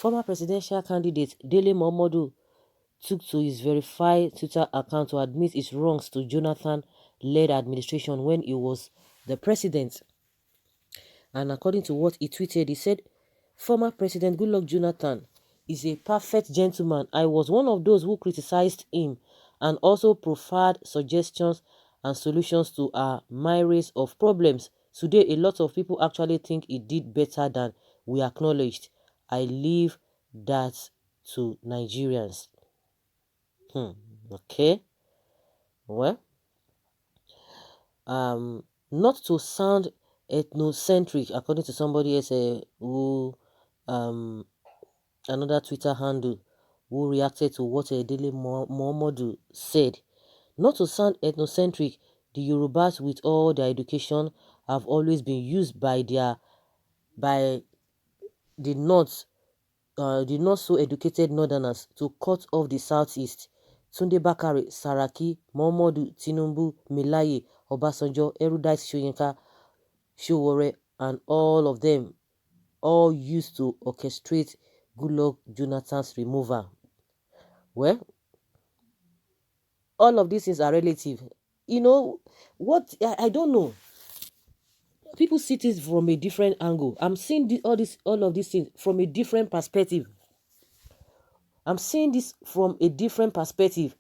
Former presidential candidate Dele Momodu took to his verified Twitter account to admit his wrongs to Jonathan-led administration when he was the president. And according to what he tweeted, he said, former President Goodluck Jonathan is a perfect gentleman. I was one of those who criticized him and also proffered suggestions and solutions to our myriad of problems. Today, a lot of people actually think he did better than we acknowledged. I leave that to Nigerians. Okay. Well, not to sound ethnocentric, according to somebody else who another Twitter handle who reacted to what Dele Momodu said. Not to sound ethnocentric, the Yorubas with all their education have always been used by by the the not so educated northerners to cut off the southeast. Tunde Bakare, Saraki, Momodu, Tinubu, Melaye, Obasanjo, Erudite Shoyinka, Showore, and all of them all used to orchestrate Goodluck Jonathan's removal. Well, all of these things are relative. You know, what I don't know. People see this from a different angle. I'm seeing all of these things from a different perspective. I'm seeing this from a different perspective.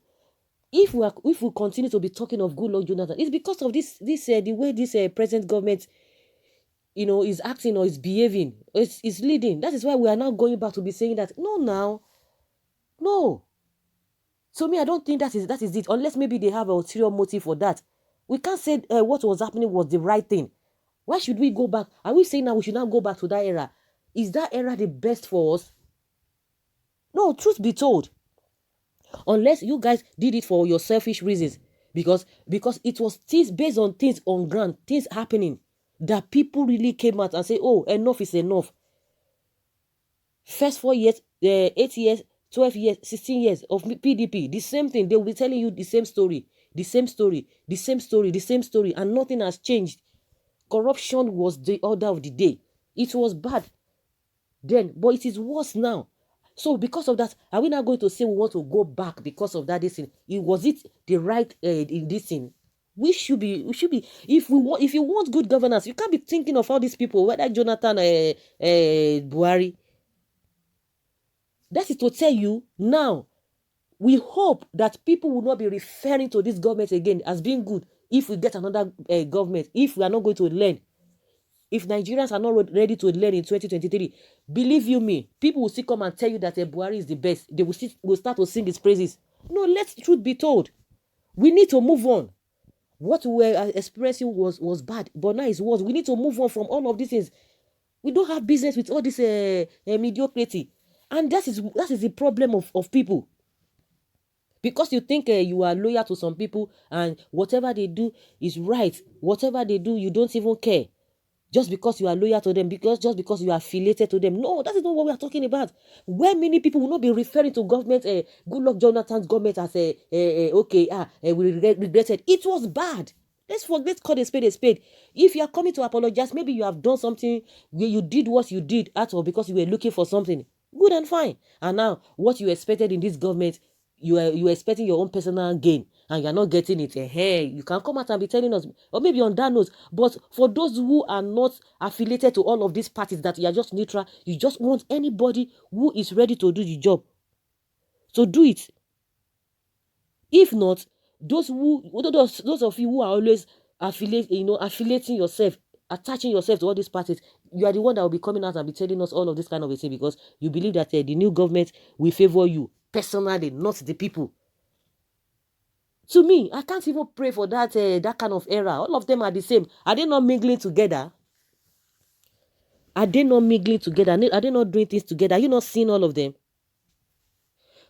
If we continue to be talking of Goodluck Jonathan, it's because of the way this present government, is acting or is behaving, is leading. That is why we are now going back to be saying that no. So me, I don't think that is it. Unless maybe they have a ulterior motive for that. We can't say what was happening was the right thing. Why should we go back? Are we saying now we should now go back to that era? Is that era the best for us? No, truth be told. Unless you guys did it for your selfish reasons. Because it was things based on things on ground, things happening, that people really came out and say, oh, enough is enough. First 4 years, 8 years, 12 years, 16 years of PDP, the same thing. They will be telling you the same story, the same story, the same story, the same story, and nothing has changed. Corruption was the order of the day. It was bad then, but it is worse now. So because of that, are we now going to say we want to go back because of that? Was it the right this thing? We should be if you want good governance, you can't be thinking of all these people, whether Jonathan, Buhari. That is to tell you now. We hope that people will not be referring to this government again as being good if we get another government. If we are not going to learn. If Nigerians are not ready to learn in 2023, believe you me, people will still come and tell you that Buhari is the best. They will start to sing his praises. No, let the truth be told. We need to move on. What we were experiencing was bad, but now it's worse. We need to move on from all of these things. We don't have business with all this mediocrity. And that is the problem of people. Because you think you are loyal to some people and whatever they do is right. Whatever they do, you don't even care. Just because you are loyal to them, just because you are affiliated to them. No, that is not what we are talking about. Where many people will not be referring to government, Goodluck Jonathan's government as we regretted. It was bad. Let's call a spade a spade. If you are coming to apologize, maybe you have done something where you did what you did at all because you were looking for something. Good and fine. And now, what you expected in this government, you are expecting your own personal gain and you're not getting it. Hey, you can come out and be telling us, or maybe on that note. But for those who are not affiliated to all of these parties, that you are just neutral, you just want anybody who is ready to do the job. So do it. If not, those of you who are always affiliating yourself, attaching yourself to all these parties, you are the one that will be coming out and be telling us all of this kind of a thing because you believe that the new government will favor you personally, not the people. To me, I can't even pray for that kind of era. All of them are the same. Are they not mingling together? Are they not mingling together? Are they not doing things together? Are you not seeing all of them?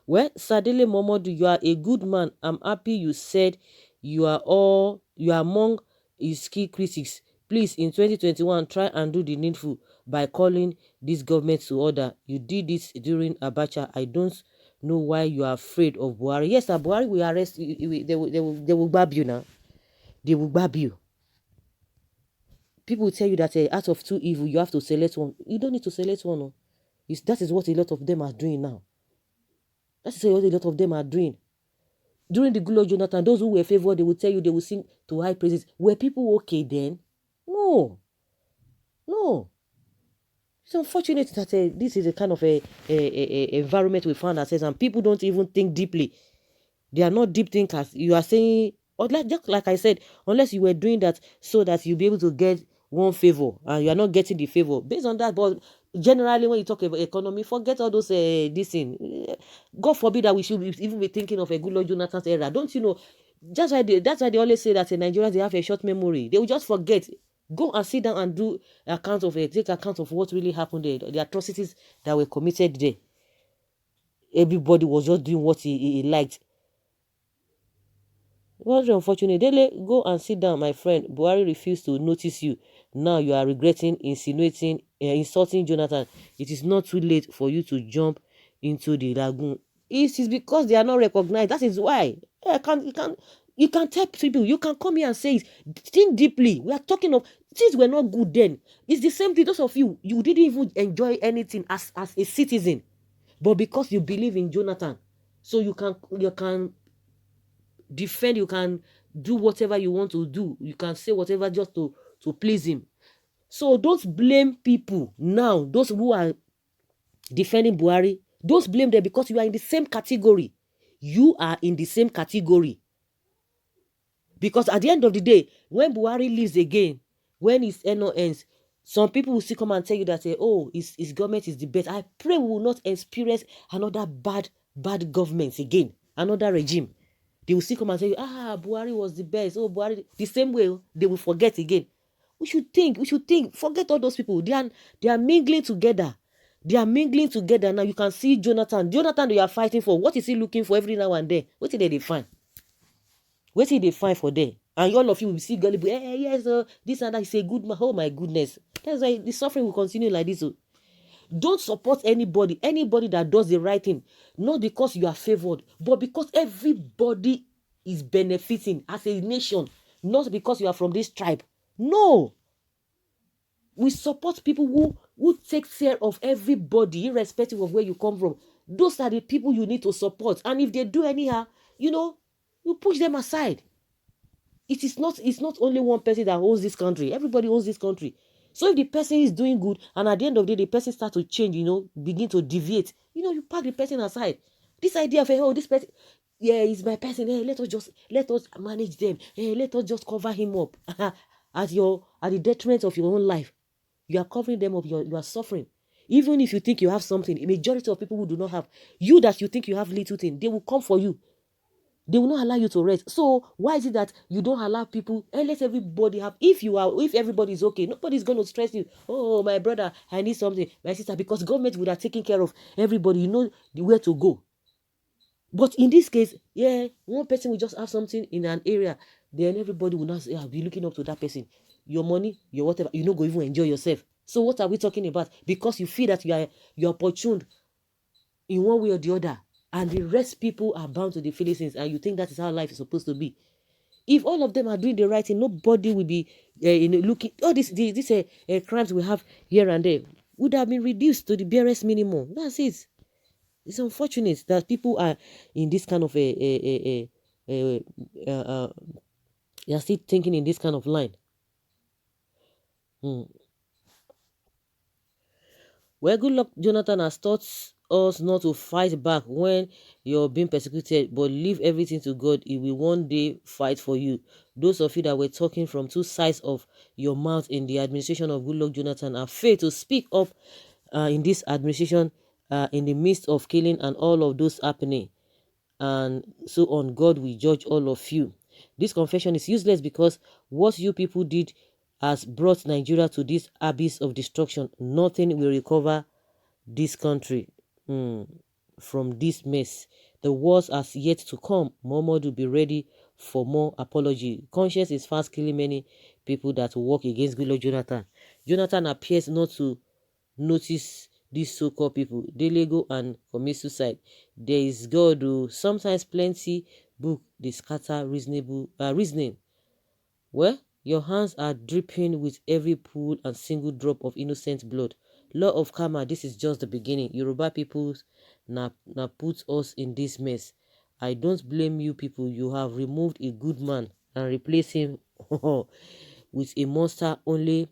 Well, Sadele Momodu, you are a good man. I'm happy you said you are among his key critics. Please, in 2021, try and do the needful by calling this government to order. You did this during Abacha. I don't know why you are afraid of Buhari. Yes, Buhari will arrest you. They will grab you now. They will grab you. People will tell you that out of two evil, you have to select one. You don't need to select one. No. That is what a lot of them are doing now. That is what a lot of them are doing. During the Goodluck Jonathan, those who were favored, they will tell you, they will sing to high praises. Were people okay then? No. No. It's unfortunate that this is a kind of a environment we found ourselves, and people don't even think deeply. They are not deep thinkers. You are saying, or just like I said, unless you were doing that so that you'll be able to get one favor, and you are not getting the favor based on that. But generally, when you talk about economy, forget all those this thing. God forbid that we should even be thinking of a Goodluck Jonathan's era. Don't you know? That's why they always say that Nigerians, they have a short memory. They will just forget. Go and sit down and do account of it. Take account of what really happened there, the atrocities that were committed there. Everybody was just doing what he liked. It was unfortunate. Dele, go and sit down, my friend. Buhari refused to notice you. Now you are regretting, insinuating, insulting Jonathan. It is not too late for you to jump into the lagoon. It is because they are not recognized. That is why. You can tell people. You can come here and say it. Think deeply. We are talking of things were not good then. It's the same thing. Those of you didn't even enjoy anything as a citizen, but because you believe in Jonathan, so you can defend, you can do whatever you want to do, you can say whatever just to please him. So don't blame people now, those who are defending Buhari. Don't blame them, because you are in the same category. You are in the same category. Because at the end of the day, when Buhari leaves again, when his NO ends, some people will still come and tell you that, oh, his government is the best. I pray we will not experience another bad government again, another regime. They will still come and say, Buhari was the best. Oh, Buhari. The same way, they will forget again. We should think. Forget all those people. They are mingling together. They are mingling together. Now you can see Jonathan, they are fighting for. What is he looking for every now and then? What did they find? What did they find for there? And all of you will see gullible. Yes, this and that. He's a good man. Oh my goodness. That's why the suffering will continue like this. Don't support anybody that does the right thing, not because you are favored, but because everybody is benefiting as a nation, not because you are from this tribe. No. We support people who take care of everybody, irrespective of where you come from. Those are the people you need to support. And if they do anyhow, you push them aside. It's not only one person that owns this country. Everybody owns this country. So if the person is doing good, and at the end of the day, the person starts to change, begin to deviate, you pack the person aside. This idea of, this person, he's my person. Let us manage them. Let us just cover him up at the detriment of your own life. You are covering them up. You are suffering. Even if you think you have something, a majority of people who do not have, you that you think you have little thing, they will come for you. They will not allow you to rest. So why is it that you don't allow people, and let everybody have, if everybody is okay, nobody's going to stress you. Oh, my brother, I need something. My sister, because government would have taken care of everybody. You know where to go. But in this case, one person will just have something in an area. Then everybody will not say, I'll be looking up to that person. Your money, your whatever, you're not going to even enjoy yourself. So what are we talking about? Because you feel that you're opportuned in one way or the other. And the rest people are bound to the Philistines, and you think that is how life is supposed to be. If all of them are doing the right thing, nobody will be looking. All these crimes we have here and there would have been reduced to the barest minimum. That's it. It's unfortunate that people are in this kind of they are still thinking in this kind of line. Well, Goodluck Jonathan has taught us not to fight back when you're being persecuted, but leave everything to God. He will one day fight for you. Those of you that were talking from two sides of your mouth in the administration of Goodluck Jonathan are failed to speak up in this administration, in the midst of killing and all of those happening, and so on. God will judge all of you. This confession is useless, because what you people did has brought Nigeria to this abyss of destruction. Nothing will recover this country from this mess. The worst has yet to come. Momodu, be ready for more apology. Conscience is fast killing many people that work against Goodluck Jonathan. Jonathan appears not to notice these so-called people. Dele go and commit suicide. There is God who sometimes plenty book they scatter reasoning. Well, your hands are dripping with every pool and single drop of innocent blood. Law of karma, this is just the beginning. Yoruba people na put us in this mess. I don't blame you people. You have removed a good man and replaced him with a monster only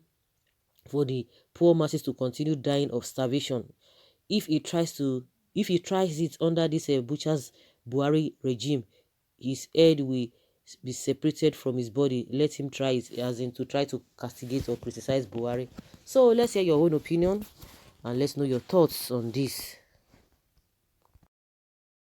for the poor masses to continue dying of starvation. If he tries it under this butcher's Buhari regime, his head will be separated from his body. Let him try it, as in to try to castigate or criticize Buhari. So let's hear your own opinion and let's know your thoughts on this.